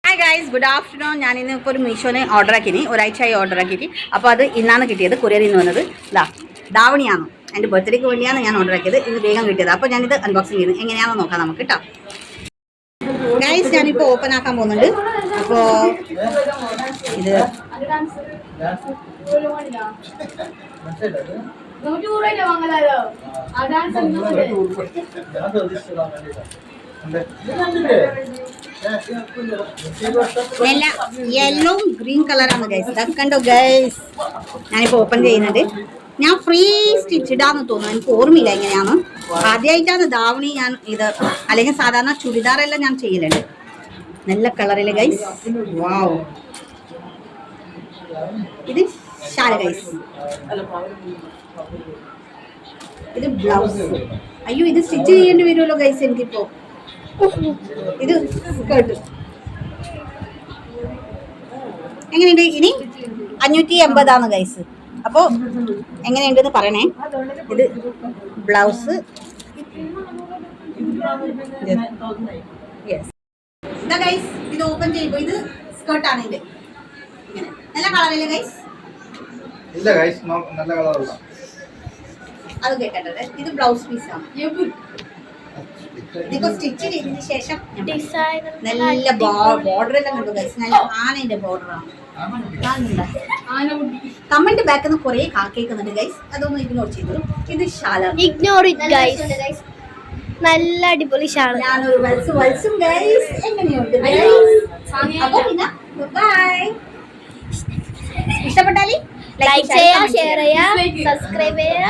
Hi guys, good afternoon. ഞാൻ ഇന്ന് ഇപ്പോൾ ഒരു മീഷോന് ഓർഡർ ആക്കിനി, ഒരാഴ്ചയായി ഓർഡർ ആക്കിയിട്ട്. അപ്പോൾ അത് ഇന്നാണ് കിട്ടിയത്, കൊറിയറിൽ നിന്ന് വന്നത്. ദാവണിയാണ്, എൻ്റെ ബർത്ത്ഡേക്ക് വേണ്ടിയാണ് ഞാൻ ഓർഡർ ആക്കിയത്. ഇത് വേഗം കിട്ടിയത്. അപ്പോൾ ഞാനിത് അൺബോക്സിങ് ചെയ്ത് എങ്ങനെയാണെന്ന് നോക്കാം നമുക്ക് കേട്ടോ. ഗൈസ്, ഞാനിപ്പോൾ ഓപ്പൺ ആക്കാൻ പോകുന്നുണ്ട്. അപ്പോൾ ഇത് യെല്ലോവും ഗ്രീൻ കളറാണ് ഗൈസ്. കണ്ടോ ഗൈസ്, ഞാനിപ്പോൾ ഓപ്പൺ ചെയ്യുന്നുണ്ട്. ഞാൻ ഫ്രീ സ്റ്റിച്ച് ഇടാന്ന് തോന്നുന്നു, എനിക്ക് ഓർമ്മയില്ല എങ്ങനെയാണ്. ആദ്യമായിട്ടാണ് ധാവണി ഞാൻ ഇത്, അല്ലെങ്കിൽ സാധാരണ ചുരിദാറെല്ലാം ഞാൻ ചെയ്യലുണ്ട്. നല്ല കളറില് ഗൈസ്. വാവ്, ഇത് ഷാല ഗൈസ്. ഇത് ബ്ലൗസ്. അയ്യോ, ഇത് സ്റ്റിച്ച് ചെയ്യേണ്ടി വരുമല്ലോ ഗൈസ് എനിക്കിപ്പോ. ഇത് സ്കേർട്ട് എങ്ങനെയുണ്ട്? ഇനി 580 ഗൈസ്. അപ്പോൾ എങ്ങനെയുണ്ടെന്ന് പറയണേ. ഇത് ബ്ലൗസ്. യെസ്, ഇതാ ഗൈസ്. ഇത് ഓപ്പൺ ചെയ്യുമ്പോൾ ഇത് സ്കേർട്ടാണ്. ഇത് ഇങ്ങനെ നല്ല കളറില്ല ഗൈസ്. ഇല്ല ഗൈസ്, നല്ല കളറല്ല. അത് കേട്ടെ. ഇത് ബ്ലൗസ് പീസാണ്. ഇതിപ്പോ സ്റ്റിച്ച് ചെയ്തതിന് ശേഷം നല്ല ബോർഡർ എല്ലാം കണ്ടു ഗൈസ്. നല്ല ആനയുടെ ബോർഡറാണ്. കമന്റ് ബാക്കിൽ നിന്ന് കുറെ കാക്കേക്കുന്നുണ്ട് ഗൈസ്, അതൊന്നും ഇഗ്നോർ ചെയ്തു. ഇത് ഷാല, ഇഗ്നോർ ഇറ്റ് ഗൈസ്. നല്ല അടിപൊളി ഷാള. ഞാനൊരു വത്സും ഗൈസ്. എങ്ങനെയുണ്ട്? അപ്പൊ പിന്നെ ബൈ. ഇഷ്ടപ്പെട്ടാലേ ലൈക്ക് ചെയ്യുക, ഷെയർ ചെയ്യുക, സബ്സ്ക്രൈബ് ചെയ്യുക.